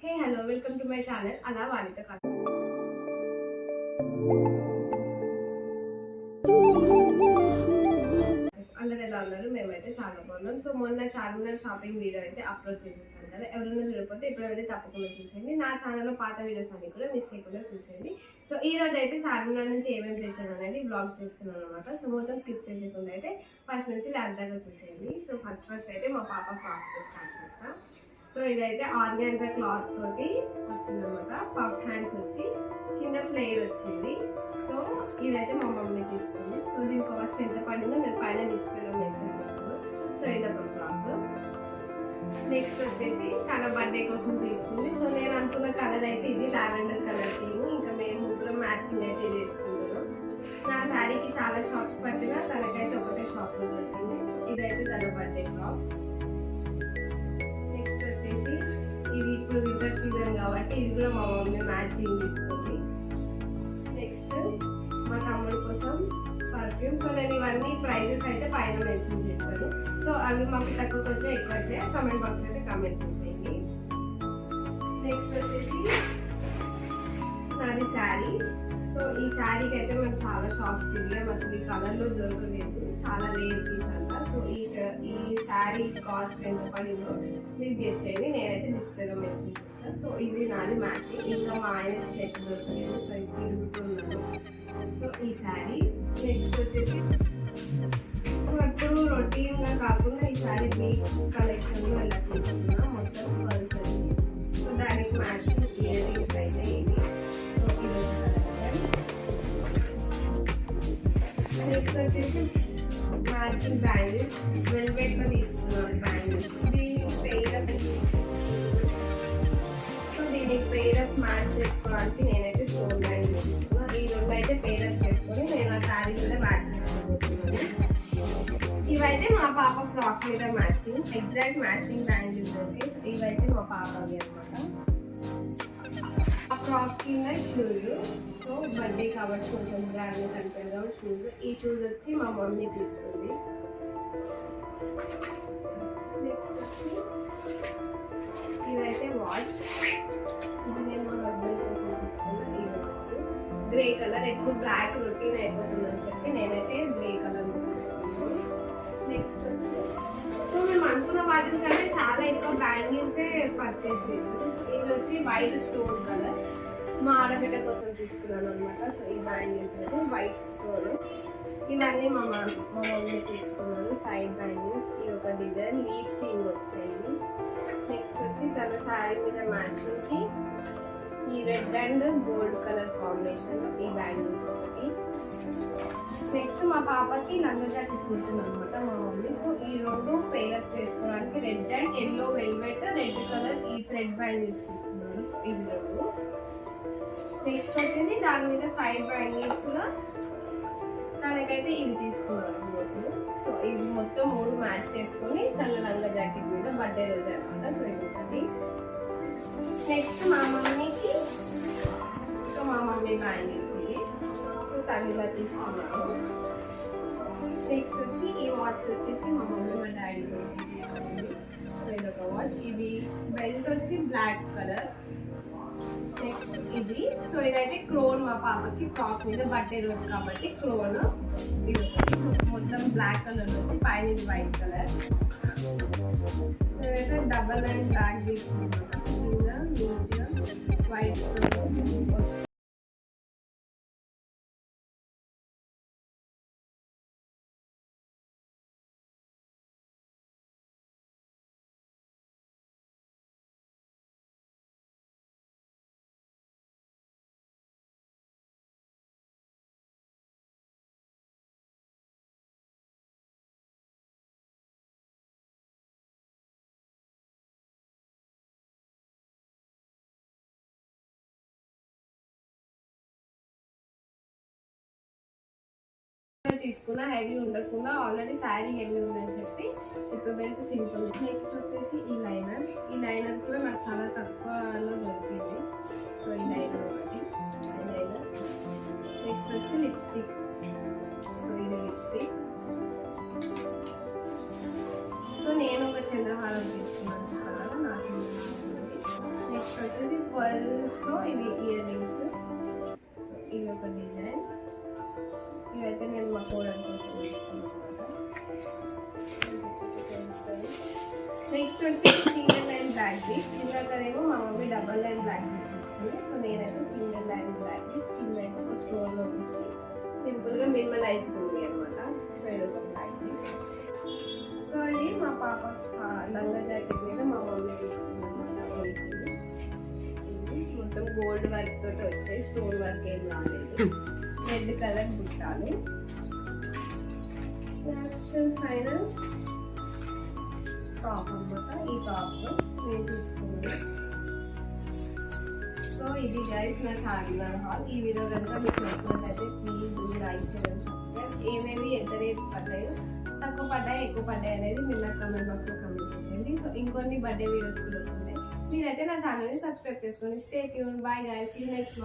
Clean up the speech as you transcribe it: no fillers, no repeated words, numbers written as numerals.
Hey hello welcome to my channel అలా వారితో కథ. అందరు ఎలా ఉన్నారు? మేమైతే చాలా బాగున్నాం. సో మొన్న చార్మినార్ షాపింగ్ వీడియో అయితే అప్లోడ్ చేసేసాను కదా, ఎవరైనా చూడకపోతే ఇప్పుడు అయితే తప్పకుండా చూసేయండి. నా ఛానల్లో పాత వీడియోస్ అన్ని కూడా మిస్ చేయకుండా చూసేయండి. సో ఈ రోజు అయితే చార్మినార్ నుంచి ఏమేమి తెచ్చాను అనేది బ్లాగ్ చేస్తున్నాను అనమాట. సో మొత్తం స్కిప్ చేసేకుండా అయితే ఫస్ట్ నుంచి లాస్ట్ దాకా చూసేయండి. సో ఫస్ట్ అయితే మా పాప ఫ్రాక్స్ స్టార్ట్ చేస్తా. సో ఇదైతే ఆర్గాన్జా క్లాత్ తోటి వచ్చిందనమాట. పఫ్ హ్యాండ్స్ వచ్చి కింద ఫ్లేర్ వచ్చింది. సో ఇదైతే మా మమ్మీ తీసుకుంది. సో దీని కాస్ట్ ఎంత పడిందో నేను పైన డిస్ప్లేలో మెన్షన్ చేస్తాను. సో ఇదొక ఫ్రాక్. నెక్స్ట్ వచ్చేసి తన బర్త్డే కోసం తీసుకుంది. సో నేను అనుకున్న కలర్ అయితే ఇది లావెండర్ కలర్ థీమ్. ఇంకా మేము ముగ్గురు మ్యాచింగ్ అయితే చేసుకుంటున్నాం. నా శారీకి చాలా షాప్స్ పట్టినా తనకైతే ఒకటే షాప్లో దొరికింది. ఇదైతే తన బర్త్డే ఫ్రాక్. ఇది ఇప్పుడు వింటర్ సీజన్ కాబట్టి ఇది కూడా మా మమ్మీ మ్యాచింగ్ తీసుకుంది. నెక్స్ట్ మా తమ్ముడి కోసం పర్ఫ్యూమ్. సో నేను ఇవన్నీ ప్రైజెస్ అయితే పైన మెన్షన్ చేస్తాను. సో అవి మాకు తక్కువకి వచ్చే ఎక్కువ వచ్చాయి కమెంట్ బాక్స్ అయితే కమెంట్ చేసేయండి. నెక్స్ట్ వచ్చేసి నాది శారీ. సో ఈ శారీకి అయితే మేము చాలా షాప్స్ తిరిగాం, అసలు ఈ కలర్లో దొరకలేదు, చాలా రేట్ పీస్ అంట. సో ఈ శారీ కాస్ట్ ఎంత పడిందో మీరు గెస్ చేయండి, నేనైతే డిస్ప్లేలో మెన్షన్ చేస్తాను. సో ఇది నాది మ్యాచింగ్. ఇంకా మా ఆయన షర్ట్ దొరకలేదు, సో ఇది తిరుగుతున్నాను. సో ఈ శారీ. నెక్స్ట్ వచ్చేసి ఎప్పుడు రొటీన్గా కాకుండా ఈ శారీ బీచ్ కలెక్షన్లో ఇలా తీసుకున్నా మొత్తం పర్సన్. సో దానికి మ్యాచింగ్ ఇయర్ రింగ్స్ అయితే ఇవి. సో ఇది నెక్స్ట్ వచ్చేసి మ్యాచింగ్ బ్యాంగిల్స్ వెల్వెట్ లో తీసుకున్నాను బ్యాంగిల్స్. దీనికి పేరప్, సో దీనికి పేరప్ మ్యాచ్ చేసుకోవడానికి నేనైతే స్టోన్ బ్యాంగిల్ తీసుకున్నాను. ఈ రెండు అయితే పేరప్ చేసుకొని నేను ఆ శారీ కూడా మ్యాచ్ చేసుకోబోతున్నాను. ఇవైతే మా పాప ఫ్రాక్ మీద matching, exact matching bangles. Okay, ఇవైతే మా పాపవి అనమాట. ఆ ఫ్రాక్ కింద షూస్. సో బర్త్డే కాబట్టి కొంచెం గ్రాండ్గా కనిపించడం షూస్. ఈ షూస్ వచ్చి మా మమ్మీ తీసుకుంది. నెక్స్ట్ వచ్చి ఇదైతే వాచ్. ఇది నేను మా హస్బెండ్ కోసం తీసుకున్నాను. ఈ వాచ్ గ్రే కలర్, ఎక్కువ బ్లాక్ రొటీన్ అయిపోతుందని చెప్పి నేనైతే గ్రే కలర్ తీసుకున్నాను. నెక్స్ట్ వచ్చి సో మేము అనుకున్న వాటి కంటే చాలా ఎక్కువ బ్యాంగిల్సే పర్చేస్ చేసాను. ఇది వచ్చి వైట్ స్టోన్ కలర్, మా ఆడబిడ్డ కోసం తీసుకున్నాను అనమాట. సో ఈ బ్యాంగిల్స్ అయితే వైట్ స్టోన్. ఇవన్నీ మా మమ్మీ తీసుకున్నాను. సైడ్ బ్యాంగిల్స్, ఈ ఒక డిజైన్ లీఫ్ థీమ్ వచ్చాయి. నెక్స్ట్ వచ్చి తన శారీ మీద మ్యాచింగ్కి ఈ red and gold colour combination ఈ బ్యాంగిల్స్ ఒకటి. నెక్స్ట్ మా పాపకి లంగా జాకెట్ కుడుతుంది అనమాట మా మమ్మీ. సో ఈ రెండు పేరప్ చేసుకోవడానికి red and yellow velvet red colour ఈ థ్రెడ్ బ్యాంగిల్స్ తీసుకున్నాను. సో ఇవి రెండు. నెక్స్ట్ వచ్చేసి దాని మీద సైడ్ బ్యాంగిల్స్ లో తనకైతే ఇవి తీసుకున్నాను మూడు. సో ఇవి మొత్తం మూడు మ్యాచ్ చేసుకొని తన లంగా జాకెట్ మీద బర్త్డే రోజు అనమాట. సో ఇది ఒకటి. నెక్స్ట్ మా మమ్మీకి, సో మా మమ్మీ బ్యాంగిల్స్ ఇవి. సో తను ఇలా తీసుకున్నాను. నెక్స్ట్ వచ్చి ఈ వాచ్ వచ్చేసి మా మమ్మీ మా డాడీ తీసుకుంది. సో ఇదొక వాచ్. ఇది బెల్ట్ వచ్చి బ్లాక్ కలర్. నెక్స్ట్ ఇది. సో ఇదైతే క్రోన్ మా పాపకి ఫ్రాక్ మీద బర్త్డే రోజు కాబట్టి క్రోన్. ఇది మొత్తం బ్లాక్ కలర్ వచ్చి పైన ఇది వైట్ కలర్. నేనైతే డబల్ అండ్ బ్లాక్ తీసుకున్నాను. కింద నీట్గా వైట్ తీసుకున్నా. హెవీ ఉండకుండా, ఆల్రెడీ శారీ హెవీ ఉందని చెప్పి ఇప్పుడు బెల్ట్ సింపుల్. నెక్స్ట్ వచ్చేసి ఈ లైనర్. ఈ లైనర్ కూడా నాకు చాలా తక్కువలో దొరికింది. సో ఈ లైనర్ ఒకటి, ఈ లైనర్. నెక్స్ట్ వచ్చి లిప్స్టిక్. సో ఇది లిప్స్టిక్. సో నేను ఒక చంద్రహారం తీసుకున్నాను కదా, నా చంద్రహారం. నెక్స్ట్ వచ్చేసి పర్ల్స్లో ఇవి ఇయర్ రింగ్స్. ఇవి ఒక డిజైన్. ఇవైతే నేను మా కోడల కోసం తీసుకున్నాను అనమాట. నెక్స్ట్ వచ్చి సింగిల్ లైన్ బ్లాక్ బీట్స్. ఇందాకనేమో మా mummy double line block beat తీసుకుంది. సో నేనైతే సింగిల్ లైన్ బ్లాక్ బీట్స్ కింద అయితే ఒక స్టోన్లో వచ్చి సింపుల్గా మినిమలైజ్ ఉంది అనమాట. సో ఇది ఒక బ్లాక్ బీట్. సో ఇది మా పాప లంగా జాకెట్ మీద మా మమ్మీ తీసుకున్నాను. ఇది మొత్తం గోల్డ్ వర్క్ తోటి వచ్చాయి, స్టోన్ వర్క్ ఏం రాలేదు. రెడ్ కలర్ బుట్టాలు. నెక్స్ట్ ఫైనల్ టాప్ అనమాట. ఈ టాప్ నేను తీసుకున్నాను. సో ఇది గైస్ నా చార్మినార్ హాల్. ఈ వీడియో కనుక మీకు నచ్చినట్లయితే ప్లీజ్ లైక్ చేయడం, సబ్స్క్రైబ్. ఏమేమి ఎంత రేట్స్ పడ్డాయో, తక్కువ పడ్డాయి ఎక్కువ పడ్డాయి అనేది మీరు నాకు కామెంట్ బాక్స్లో కామెంట్ చేయండి. సో ఇంకొన్ని బర్త్డే వీడియోస్ కూడా వస్తున్నాయి. మీరైతే నా ఛానల్ని సబ్స్క్రైబ్ చేసుకోండి. Stay tune. Bye guys. See you next vlog.